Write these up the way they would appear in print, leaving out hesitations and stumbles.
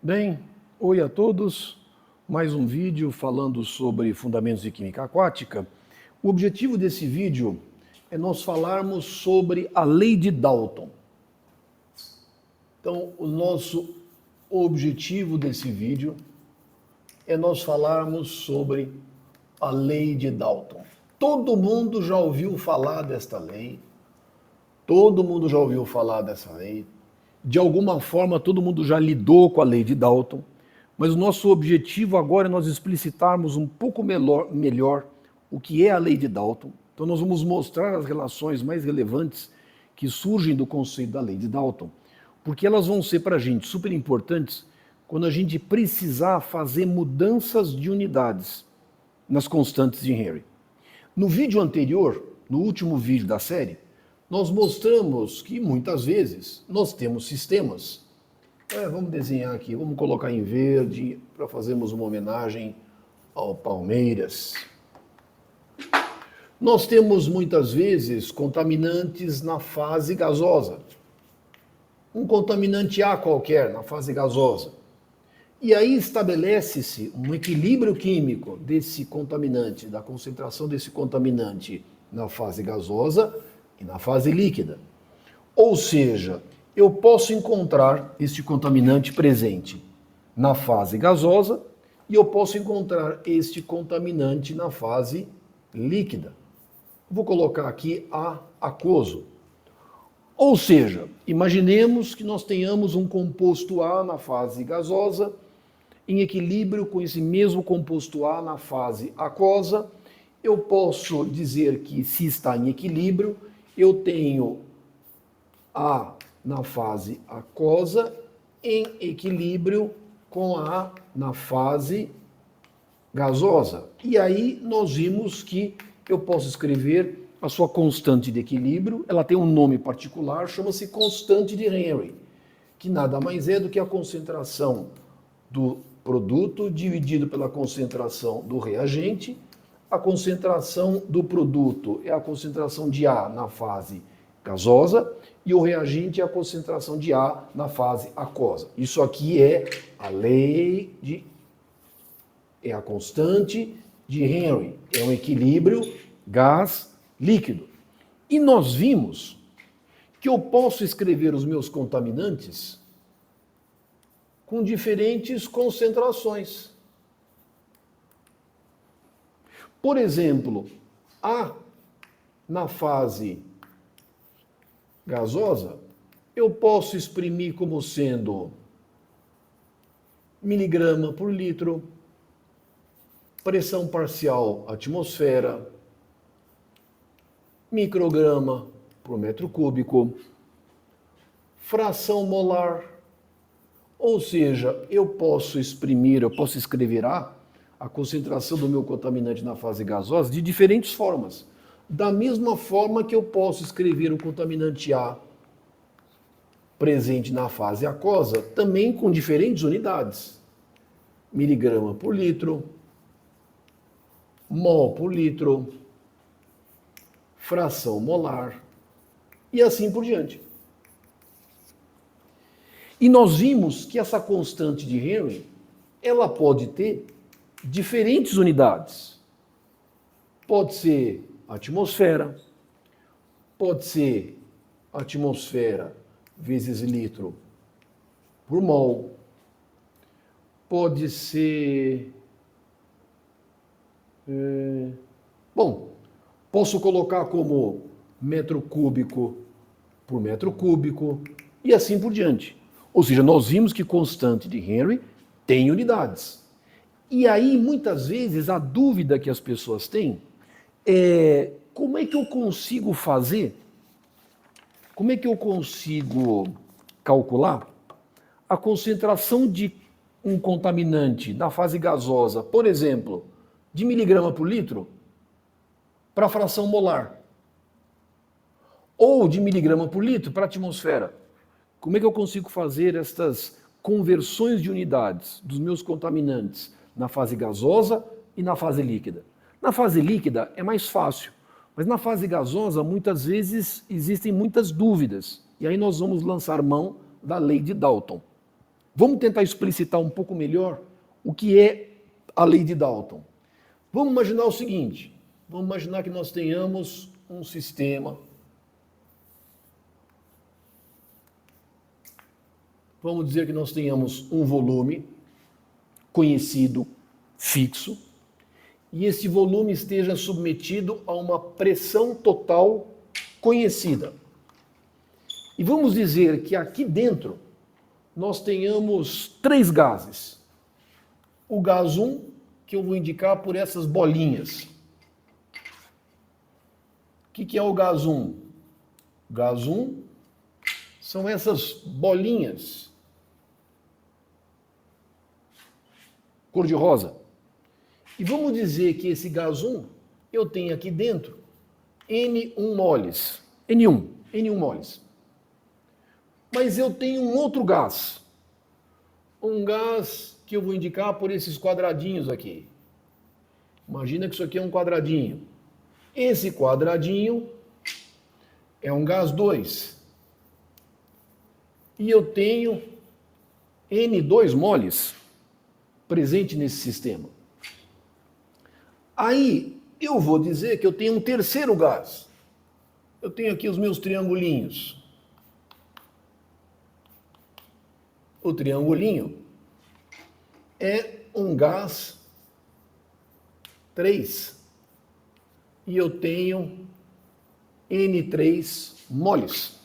Bem, oi a todos. Mais um vídeo falando sobre fundamentos de química aquática. O objetivo desse vídeo é nós falarmos sobre a lei de Dalton. Então, o nosso objetivo desse vídeo é nós falarmos sobre a lei de Dalton. Todo mundo já ouviu falar desta lei. Todo mundo já ouviu falar dessa lei. De alguma forma, todo mundo já lidou com a lei de Dalton. Mas o nosso objetivo agora é nós explicitarmos um pouco melhor o que é a lei de Dalton. Então, nós vamos mostrar as relações mais relevantes que surgem do conceito da lei de Dalton, porque elas vão ser para a gente super importantes quando a gente precisar fazer mudanças de unidades nas constantes de Henry. No vídeo anterior, no último vídeo da série, nós mostramos que muitas vezes nós temos sistemas. Vamos desenhar aqui, vamos colocar em verde para fazermos uma homenagem ao Palmeiras. Nós temos muitas vezes contaminantes na fase gasosa. Um contaminante A qualquer na fase gasosa. E aí estabelece-se um equilíbrio químico desse contaminante, da concentração desse contaminante na fase gasosa e na fase líquida. Ou seja, eu posso encontrar este contaminante presente na fase gasosa e eu posso encontrar este contaminante na fase líquida. Vou colocar aqui A aquoso. Ou seja, imaginemos que nós tenhamos um composto A na fase gasosa em equilíbrio com esse mesmo composto A na fase aquosa. Eu posso dizer que, se está em equilíbrio, eu tenho A na fase aquosa em equilíbrio com A na fase gasosa. E aí nós vimos que eu posso escrever a sua constante de equilíbrio, ela tem um nome particular, chama-se constante de Henry, que nada mais é do que a concentração do produto dividido pela concentração do reagente. A concentração do produto é a concentração de A na fase gasosa e o reagente é a concentração de A na fase aquosa. Isso aqui é a lei de... é a constante de Henry. É um equilíbrio gás-líquido. E nós vimos que eu posso escrever os meus contaminantes com diferentes concentrações. Por exemplo, A na fase gasosa, eu posso exprimir como sendo miligrama por litro, pressão parcial atmosfera, micrograma por metro cúbico, fração molar. Ou seja, eu posso escrever a concentração do meu contaminante na fase gasosa de diferentes formas. Da mesma forma que eu posso escrever o contaminante A presente na fase aquosa, também com diferentes unidades. Miligrama por litro, mol por litro, fração molar e assim por diante. E nós vimos que essa constante de Henry, ela pode ter diferentes unidades. Pode ser atmosfera, pode ser atmosfera vezes litro por mol, pode ser... posso colocar como metro cúbico por metro cúbico e assim por diante. Ou seja, nós vimos que constante de Henry tem unidades. E aí, muitas vezes, a dúvida que as pessoas têm é como é que eu consigo fazer, como é que eu consigo calcular a concentração de um contaminante na fase gasosa, por exemplo, de miligrama por litro, para a fração molar, ou de miligrama por litro para a atmosfera. Como é que eu consigo fazer estas conversões de unidades dos meus contaminantes na fase gasosa e na fase líquida? Na fase líquida é mais fácil, mas na fase gasosa muitas vezes existem muitas dúvidas. E aí nós vamos lançar mão da lei de Dalton. Vamos tentar explicitar um pouco melhor o que é a lei de Dalton. Vamos imaginar o seguinte, vamos imaginar que nós tenhamos um sistema, vamos dizer que nós tenhamos um volume conhecido, fixo, e esse volume esteja submetido a uma pressão total conhecida. E vamos dizer que aqui dentro nós tenhamos 3 gases. O gás 1, que eu vou indicar por essas bolinhas. O que é o gás 1? O gás 1 são essas bolinhas cor-de-rosa. E vamos dizer que esse gás 1, eu tenho aqui dentro N1 moles. N1 moles. Mas eu tenho um outro gás. Um gás que eu vou indicar por esses quadradinhos aqui. Imagina que isso aqui é um quadradinho. Esse quadradinho é um gás 2. E eu tenho N2 moles presente nesse sistema. Aí eu vou dizer que eu tenho um terceiro gás. Eu tenho aqui os meus triangulinhos. O triangulinho é um gás 3. E eu tenho N3 moles.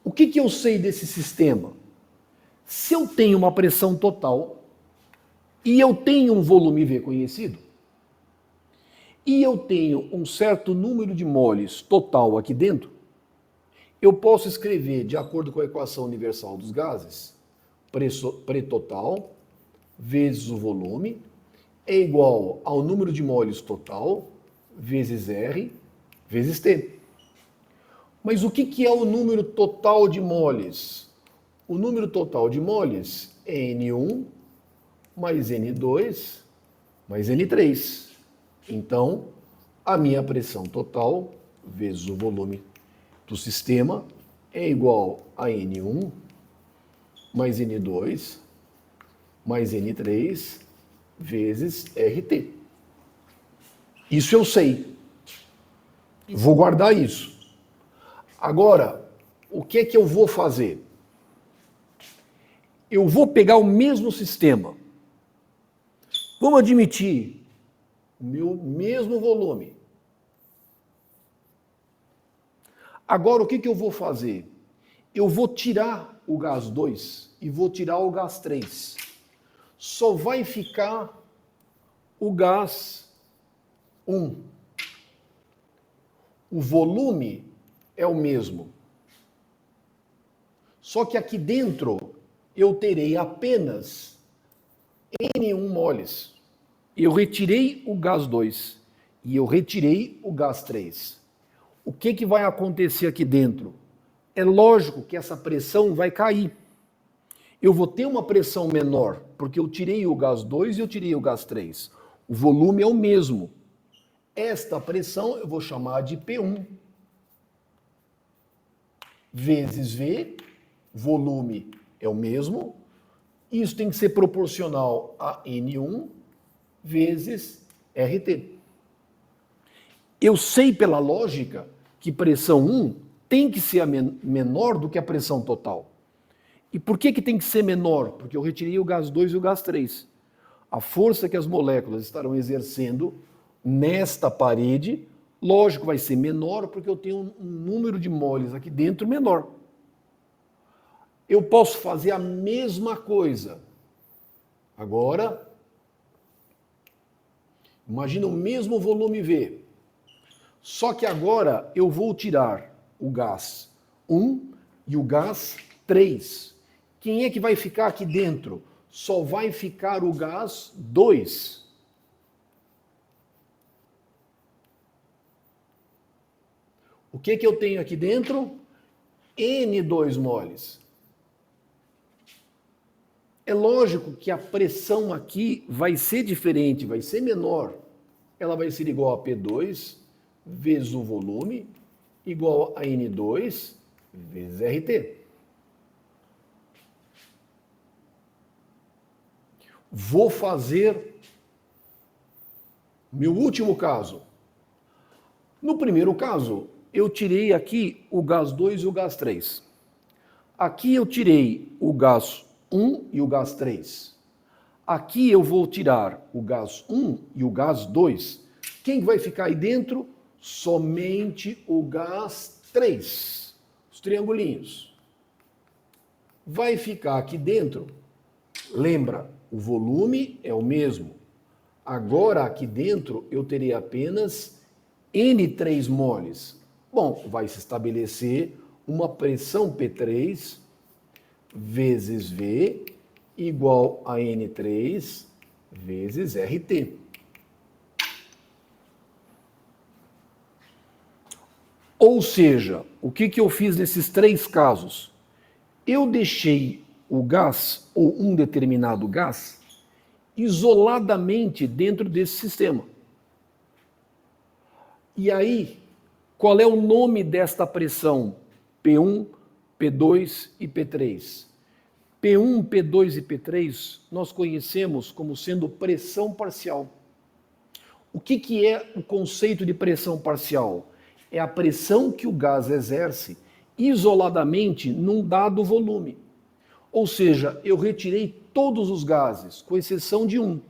O que eu sei desse sistema? Se eu tenho uma pressão total e eu tenho um volume V conhecido, e eu tenho um certo número de moles total aqui dentro, eu posso escrever, de acordo com a equação universal dos gases, P total vezes o volume é igual ao número de moles total vezes R vezes T. Mas o que é o número total de moles? O número total de moles é N1 mais N2 mais N3. Então, a minha pressão total vezes o volume do sistema é igual a N1 mais N2 mais N3 vezes RT. Isso eu sei. Vou guardar isso. Agora, o que é que eu vou fazer? Eu vou pegar o mesmo sistema. Vamos admitir o meu mesmo volume. Agora, o que eu vou fazer? Eu vou tirar o gás 2 e vou tirar o gás 3. Só vai ficar o gás 1. O volume é o mesmo. Só que aqui dentro eu terei apenas N1 moles. Eu retirei o gás 2 e eu retirei o gás 3. O que vai acontecer aqui dentro? É lógico que essa pressão vai cair. Eu vou ter uma pressão menor, porque eu tirei o gás 2 e eu tirei o gás 3. O volume é o mesmo. Esta pressão eu vou chamar de P1 vezes V, volume é o mesmo, isso tem que ser proporcional a N1 vezes RT. Eu sei pela lógica que pressão 1 tem que ser menor do que a pressão total. E por que tem que ser menor? Porque eu retirei o gás 2 e o gás 3. A força que as moléculas estarão exercendo nesta parede, lógico, vai ser menor porque eu tenho um número de moles aqui dentro menor. Eu posso fazer a mesma coisa. Agora, imagina o mesmo volume V. Só que agora eu vou tirar o gás 1 e o gás 3. Quem é que vai ficar aqui dentro? Só vai ficar o gás 2. O que eu tenho aqui dentro? N2 moles. É lógico que a pressão aqui vai ser diferente, vai ser menor. Ela vai ser igual a P2 vezes o volume, igual a N2 vezes RT. Vou fazer meu último caso. No primeiro caso, eu tirei aqui o gás 2 e o gás 3. Aqui eu tirei o gás 1 e o gás 3. Aqui eu vou tirar o gás 1 e o gás 2. Quem vai ficar aí dentro? Somente o gás 3. Os triangulinhos. Vai ficar aqui dentro. Lembra, o volume é o mesmo. Agora aqui dentro eu teria apenas N3 moles. Bom, vai se estabelecer uma pressão P3 vezes V igual a N3 vezes RT. Ou seja, o que eu fiz nesses três casos? Eu deixei o gás, ou um determinado gás, isoladamente dentro desse sistema. E aí, qual é o nome desta pressão? P1, P2 e P3. P1, P2 e P3 nós conhecemos como sendo pressão parcial. O que é o conceito de pressão parcial? É a pressão que o gás exerce isoladamente num dado volume. Ou seja, eu retirei todos os gases, com exceção de um.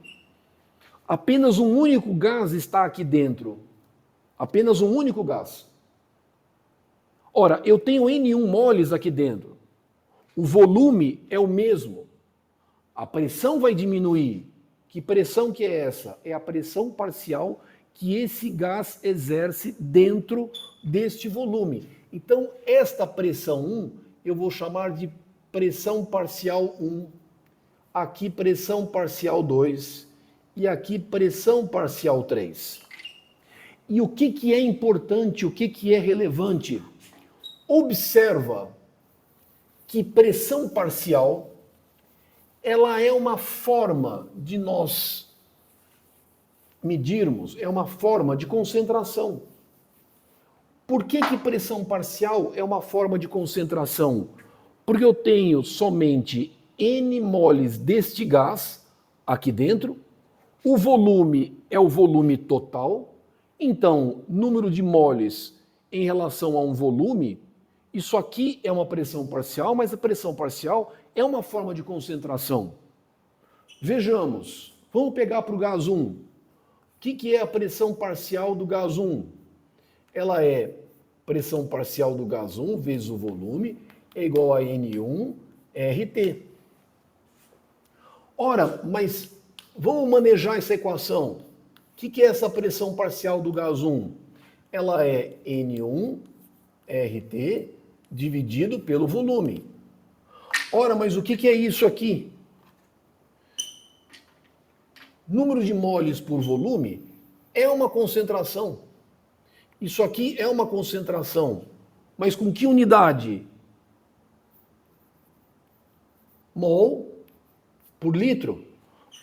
Apenas um único gás está aqui dentro. Apenas um único gás. Ora, eu tenho N1 moles aqui dentro. O volume é o mesmo. A pressão vai diminuir. Que pressão que é essa? É a pressão parcial que esse gás exerce dentro deste volume. Então, esta pressão 1, eu vou chamar de pressão parcial 1. Aqui, pressão parcial 2. E aqui, pressão parcial 3. E o que é importante, o que é relevante? Observa que pressão parcial, ela é uma forma de nós medirmos, é uma forma de concentração. Por que pressão parcial é uma forma de concentração? Porque eu tenho somente N moles deste gás aqui dentro, o volume é o volume total, então, número de moles em relação a um volume, isso aqui é uma pressão parcial, mas a pressão parcial é uma forma de concentração. Vejamos, vamos pegar para o gás 1. O que é a pressão parcial do gás 1? Ela é pressão parcial do gás 1 vezes o volume é igual a N1 RT. Ora, mas vamos manejar essa equação. O que é essa pressão parcial do gás 1? Ela é N1 RT dividido pelo volume. Ora, mas o que é isso aqui? Número de moles por volume é uma concentração. Isso aqui é uma concentração. Mas com que unidade? Mol por litro.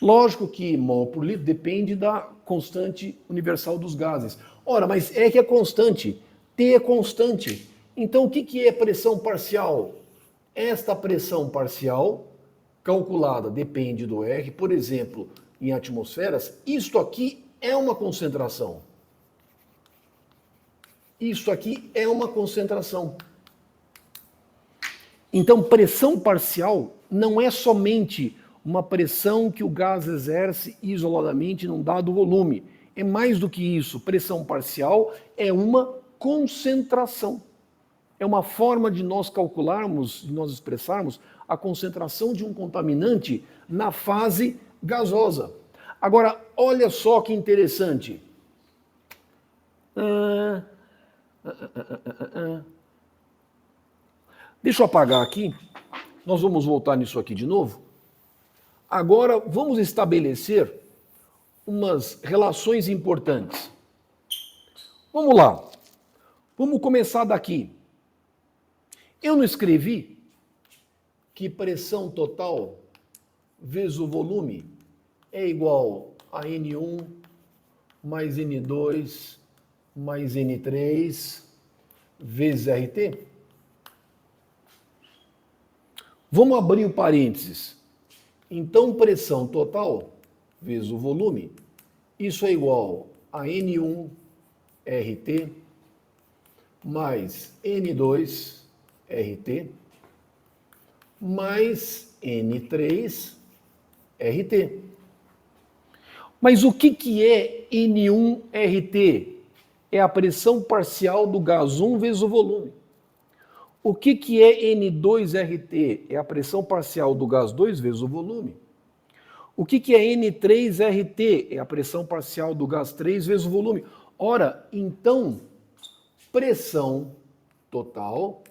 Lógico que mol por litro depende da constante universal dos gases. Ora, mas é que é constante. T é constante. Então, o que é pressão parcial? Esta pressão parcial, calculada, depende do R, por exemplo, em atmosferas, isto aqui é uma concentração. Isto aqui é uma concentração. Então, pressão parcial não é somente uma pressão que o gás exerce isoladamente num dado volume. É mais do que isso. Pressão parcial é uma concentração. É uma forma de nós calcularmos, de nós expressarmos a concentração de um contaminante na fase gasosa. Agora, olha só que interessante. Deixa eu apagar aqui. Nós vamos voltar nisso aqui de novo. Agora, vamos estabelecer umas relações importantes. Vamos lá. Vamos começar daqui. Eu não escrevi que pressão total vezes o volume é igual a N1 mais N2 mais N3 vezes RT? Vamos abrir o parênteses. Então, pressão total vezes o volume, isso é igual a N1 RT mais N2 RT mais N3 RT. Mas o que é N1 RT? É a pressão parcial do gás 1 vezes o volume. O que é N2 RT? É a pressão parcial do gás 2 vezes o volume. O que é N3 RT? É a pressão parcial do gás 3 vezes o volume. Ora, então, pressão total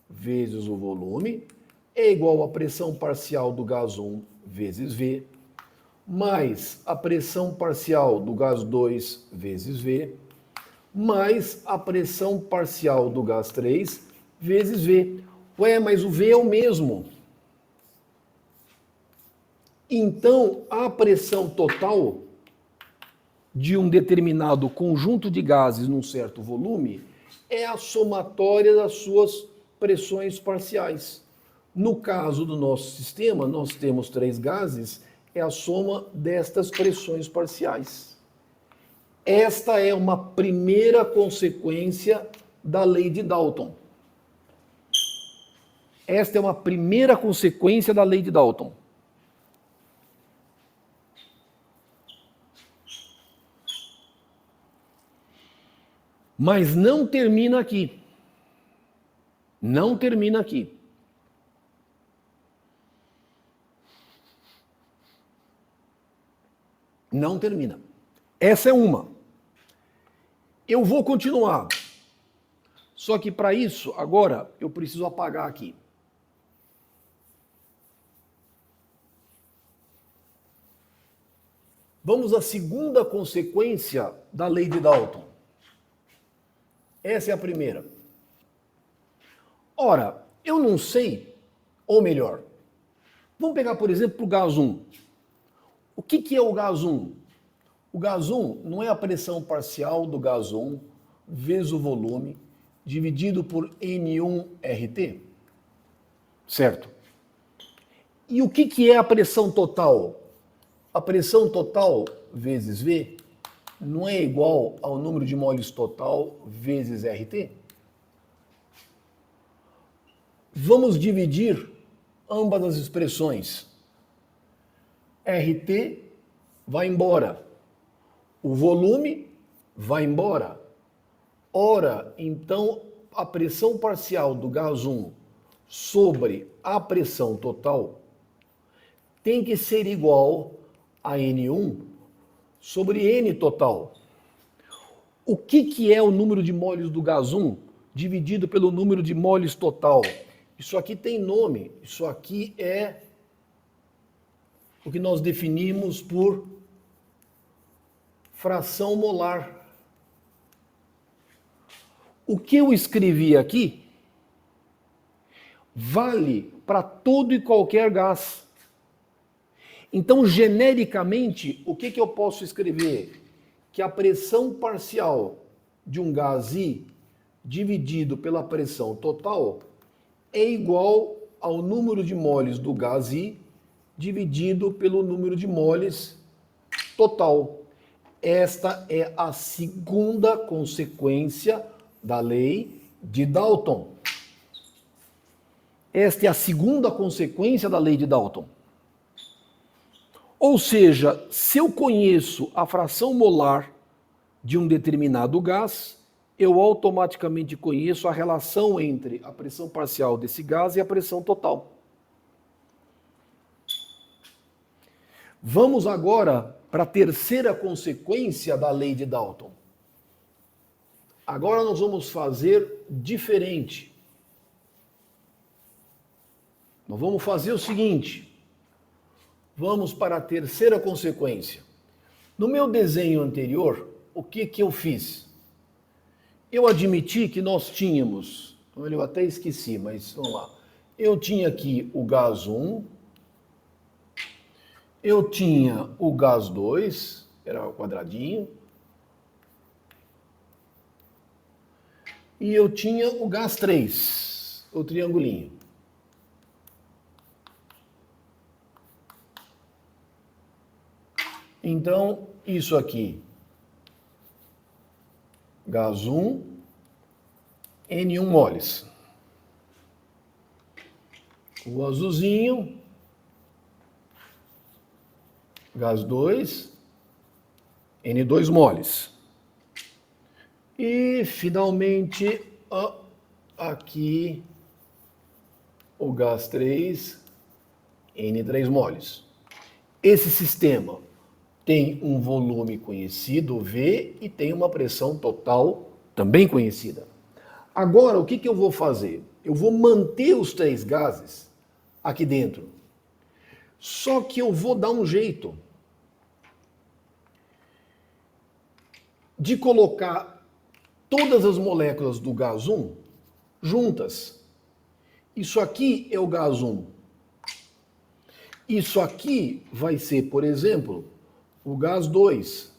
vezes o volume é igual à pressão parcial do gás 1 vezes V, mais a pressão parcial do gás 2 vezes V, mais a pressão parcial do gás 3 vezes V. Ué, mas o V é o mesmo. Então, a pressão total de um determinado conjunto de gases num certo volume é a somatória das suas pressões parciais. No caso do nosso sistema, nós temos 3 gases, é a soma destas pressões parciais. Esta é uma primeira consequência da lei de Dalton. Esta é uma primeira consequência da lei de Dalton. Mas não termina aqui. Não termina aqui. Não termina. Essa é uma. Eu vou continuar. Só que para isso, agora, eu preciso apagar aqui. Vamos à segunda consequência da lei de Dalton. Essa é a primeira. Ora, eu não sei, ou melhor, vamos pegar, por exemplo, o gás 1. O que é o gás 1? O gás 1 não é a pressão parcial do gás 1 vezes o volume dividido por N1 RT? Certo. E o que é a pressão total? A pressão total vezes V não é igual ao número de moles total vezes RT? Vamos dividir ambas as expressões. RT vai embora. O volume vai embora. Ora, então, a pressão parcial do gás 1 sobre a pressão total tem que ser igual a N1 sobre N total. O que é o número de moles do gás 1 dividido pelo número de moles total? Isso aqui tem nome. Isso aqui é o que nós definimos por fração molar. O que eu escrevi aqui vale para todo e qualquer gás. Então, genericamente, o que eu posso escrever? Que a pressão parcial de um gás I dividido pela pressão total é igual ao número de moles do gás I dividido pelo número de moles total. Esta é a segunda consequência da lei de Dalton. Esta é a segunda consequência da lei de Dalton. Ou seja, se eu conheço a fração molar de um determinado gás, eu automaticamente conheço a relação entre a pressão parcial desse gás e a pressão total. Vamos agora para a terceira consequência da lei de Dalton. Agora nós vamos fazer diferente. Nós vamos fazer o seguinte. Vamos para a terceira consequência. No meu desenho anterior, o que eu fiz? Eu admiti que nós tínhamos, eu até esqueci, mas vamos lá. Eu tinha aqui o gás 1, eu tinha o gás 2, era o quadradinho, e eu tinha o gás 3, o triangulinho. Então, isso aqui, gás 1, N1 moles. O azulzinho, gás 2, N2 moles. E, finalmente, aqui, o gás 3, N3 moles. Esse sistema tem um volume conhecido, V, e tem uma pressão total também conhecida. Agora, o que eu vou fazer? Eu vou manter os 3 gases aqui dentro. Só que eu vou dar um jeito de colocar todas as moléculas do gás 1 juntas. Isso aqui é o gás 1. Isso aqui vai ser, por exemplo, o gás 2.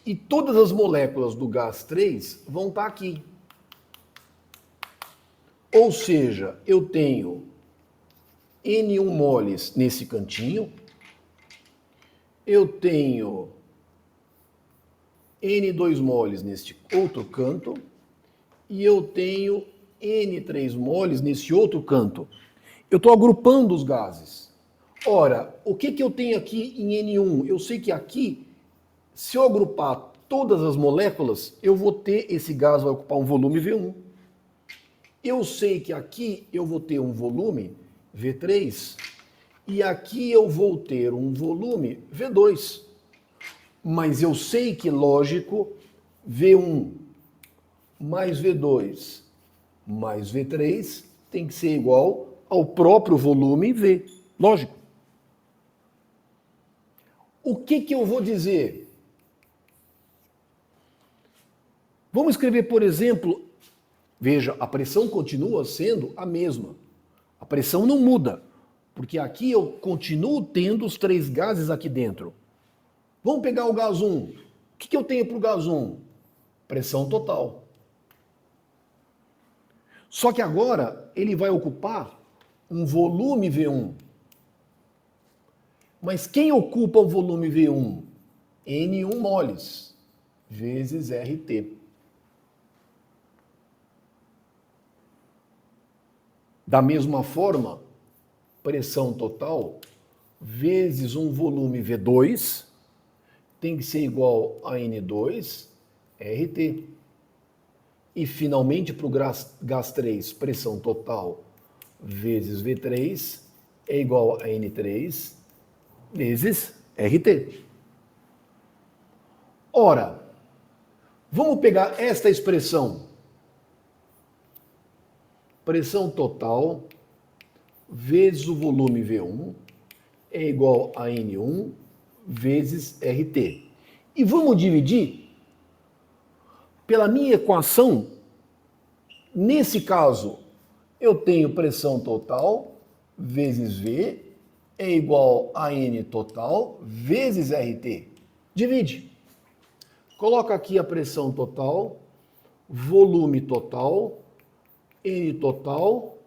E todas as moléculas do gás 3 vão estar aqui. Ou seja, eu tenho N1 moles nesse cantinho, eu tenho N2 moles neste outro canto, e eu tenho N3 moles nesse outro canto. Eu estou agrupando os gases. Ora, o que eu tenho aqui em N1? Eu sei que aqui, se eu agrupar todas as moléculas, eu vou ter, esse gás vai ocupar um volume V1. Eu sei que aqui eu vou ter um volume V3 e aqui eu vou ter um volume V2. Mas eu sei que, lógico, V1 mais V2 mais V3 tem que ser igual ao próprio volume V. Lógico. O que eu vou dizer? Vamos escrever, por exemplo, veja, a pressão continua sendo a mesma. A pressão não muda, porque aqui eu continuo tendo os 3 gases aqui dentro. Vamos pegar o gás 1. O que eu tenho para o gás 1? Pressão total. Só que agora ele vai ocupar um volume V1. Mas quem ocupa o volume V1? N1 moles vezes RT. Da mesma forma, pressão total vezes um volume V2 tem que ser igual a N2 RT. E finalmente, para o gás 3, pressão total vezes V3 é igual a N3 vezes RT. Ora, vamos pegar esta expressão. Pressão total vezes o volume V1 é igual a N1 vezes RT. E vamos dividir pela minha equação. Nesse caso, eu tenho pressão total vezes V é igual a N total vezes RT. Divide. Coloca aqui a pressão total, volume total, N total,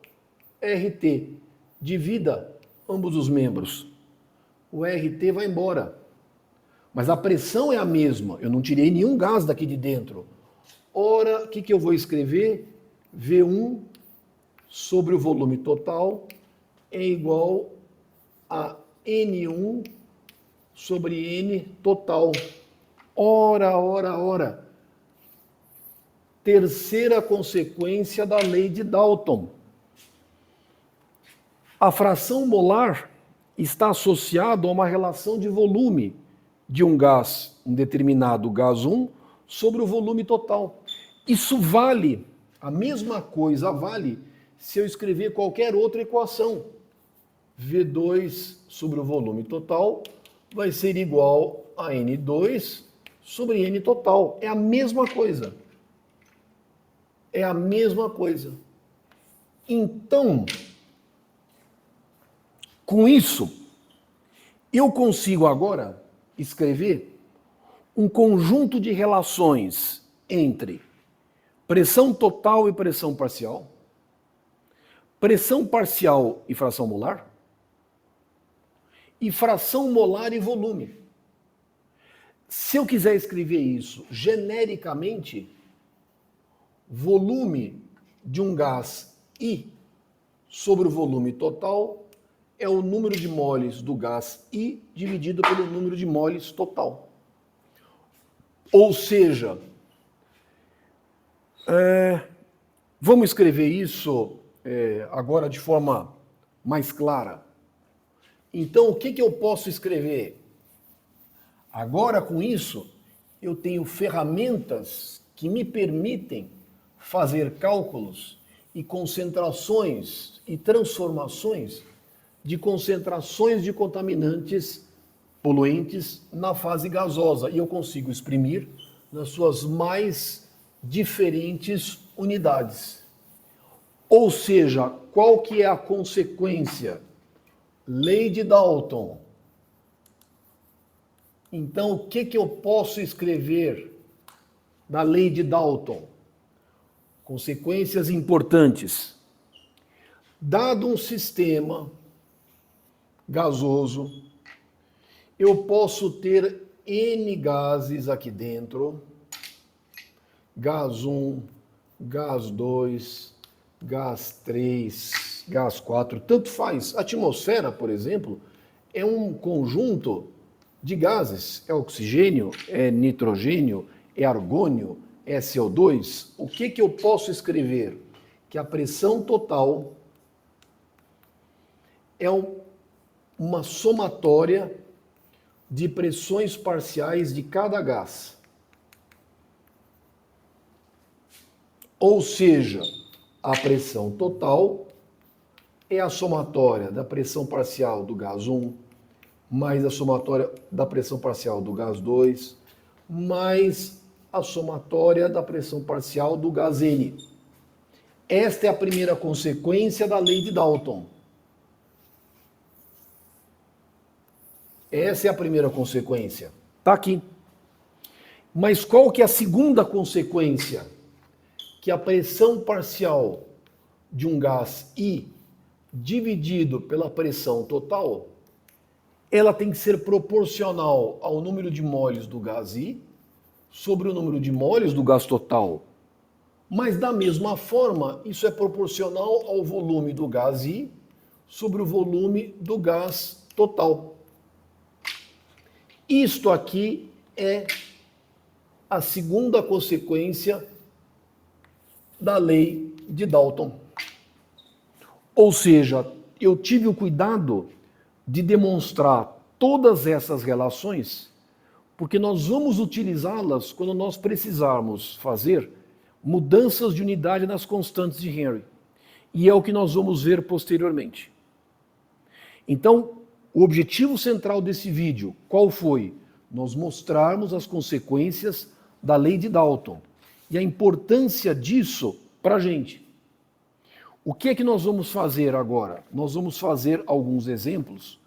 RT. Divida ambos os membros. O RT vai embora. Mas a pressão é a mesma. Eu não tirei nenhum gás daqui de dentro. Ora, o que eu vou escrever? V1 sobre o volume total é igual a N1 sobre N total. Ora. Terceira consequência da lei de Dalton. A fração molar está associada a uma relação de volume de um gás, um determinado gás 1, sobre o volume total. Isso vale, a mesma coisa vale se eu escrever qualquer outra equação. V2 sobre o volume total vai ser igual a N2 sobre N total. É a mesma coisa. É a mesma coisa. Então, com isso, eu consigo agora escrever um conjunto de relações entre pressão total e pressão parcial e fração molar, e fração molar e volume. Se eu quiser escrever isso genericamente, volume de um gás I sobre o volume total é o número de moles do gás I dividido pelo número de moles total. Ou seja, vamos escrever isso agora de forma mais clara. Então, o que eu posso escrever? Agora, com isso, eu tenho ferramentas que me permitem fazer cálculos e concentrações e transformações de concentrações de contaminantes poluentes na fase gasosa. E eu consigo exprimir nas suas mais diferentes unidades. Ou seja, qual que é a consequência? Lei de Dalton. Então, o que eu posso escrever da lei de Dalton? Consequências importantes. Dado um sistema gasoso, eu posso ter N gases aqui dentro, gás 1, gás 2, gás 3, gás 4, tanto faz. A atmosfera, por exemplo, é um conjunto de gases, é oxigênio, é nitrogênio, é argônio, é CO2. O que eu posso escrever? Que a pressão total é uma somatória de pressões parciais de cada gás. Ou seja, a pressão total é a somatória da pressão parcial do gás 1, mais a somatória da pressão parcial do gás 2, mais a somatória da pressão parcial do gás N. Esta é a primeira consequência da lei de Dalton. Essa é a primeira consequência. Está aqui. Mas qual que é a segunda consequência? Que a pressão parcial de um gás I dividido pela pressão total, ela tem que ser proporcional ao número de moles do gás I sobre o número de moles do gás total. Mas da mesma forma, isso é proporcional ao volume do gás I sobre o volume do gás total. Isto aqui é a segunda consequência da lei de Dalton. Ou seja, eu tive o cuidado de demonstrar todas essas relações, porque nós vamos utilizá-las quando nós precisarmos fazer mudanças de unidade nas constantes de Henry. E é o que nós vamos ver posteriormente. Então, o objetivo central desse vídeo, qual foi? Nós mostrarmos as consequências da lei de Dalton e a importância disso para a gente. O que é que nós vamos fazer agora? Nós vamos fazer alguns exemplos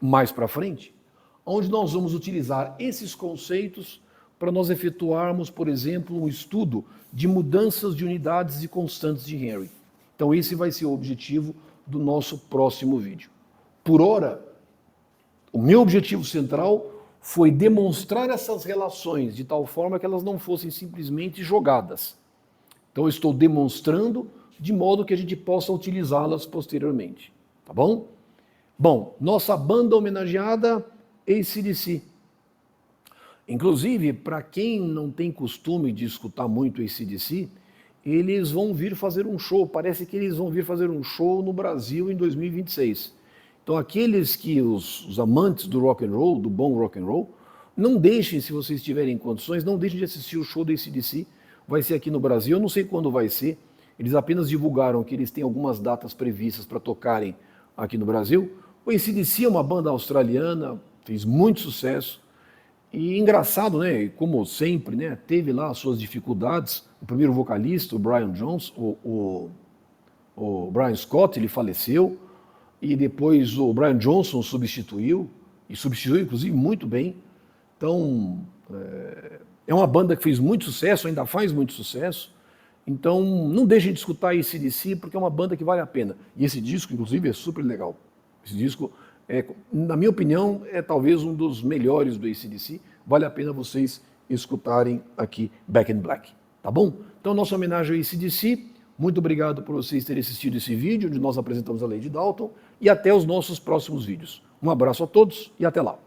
mais para frente, onde nós vamos utilizar esses conceitos para nós efetuarmos, por exemplo, um estudo de mudanças de unidades e constantes de Henry. Então esse vai ser o objetivo do nosso próximo vídeo. Por ora, o meu objetivo central foi demonstrar essas relações de tal forma que elas não fossem simplesmente jogadas. Então eu estou demonstrando de modo que a gente possa utilizá-las posteriormente. Tá bom? Bom, nossa banda homenageada, AC/DC. Inclusive, para quem não tem costume de escutar muito AC/DC, eles vão vir fazer um show. Parece que eles vão vir fazer um show no Brasil em 2026. Então, aqueles que os amantes do rock and roll, do bom rock and roll, não deixem, se vocês tiverem condições, não deixem de assistir o show do AC/DC. Vai ser aqui no Brasil, eu não sei quando vai ser. Eles apenas divulgaram que eles têm algumas datas previstas para tocarem aqui no Brasil. O AC/DC é uma banda australiana, fez muito sucesso. E engraçado, né? Como sempre, né? Teve lá as suas dificuldades. O primeiro vocalista, o Brian Jones, o Brian Scott, ele faleceu. E depois o Brian Johnson substituiu, e substituiu inclusive muito bem. Então, é uma banda que fez muito sucesso, ainda faz muito sucesso. Então, não deixem de escutar AC/DC, porque é uma banda que vale a pena. E esse disco, inclusive, é super legal. Esse disco na minha opinião, é talvez um dos melhores do AC/DC. Vale a pena vocês escutarem aqui Back in Black, tá bom? Então, nossa homenagem ao AC/DC. Muito obrigado por vocês terem assistido esse vídeo, onde nós apresentamos a Lei de Dalton, e até os nossos próximos vídeos. Um abraço a todos e até lá.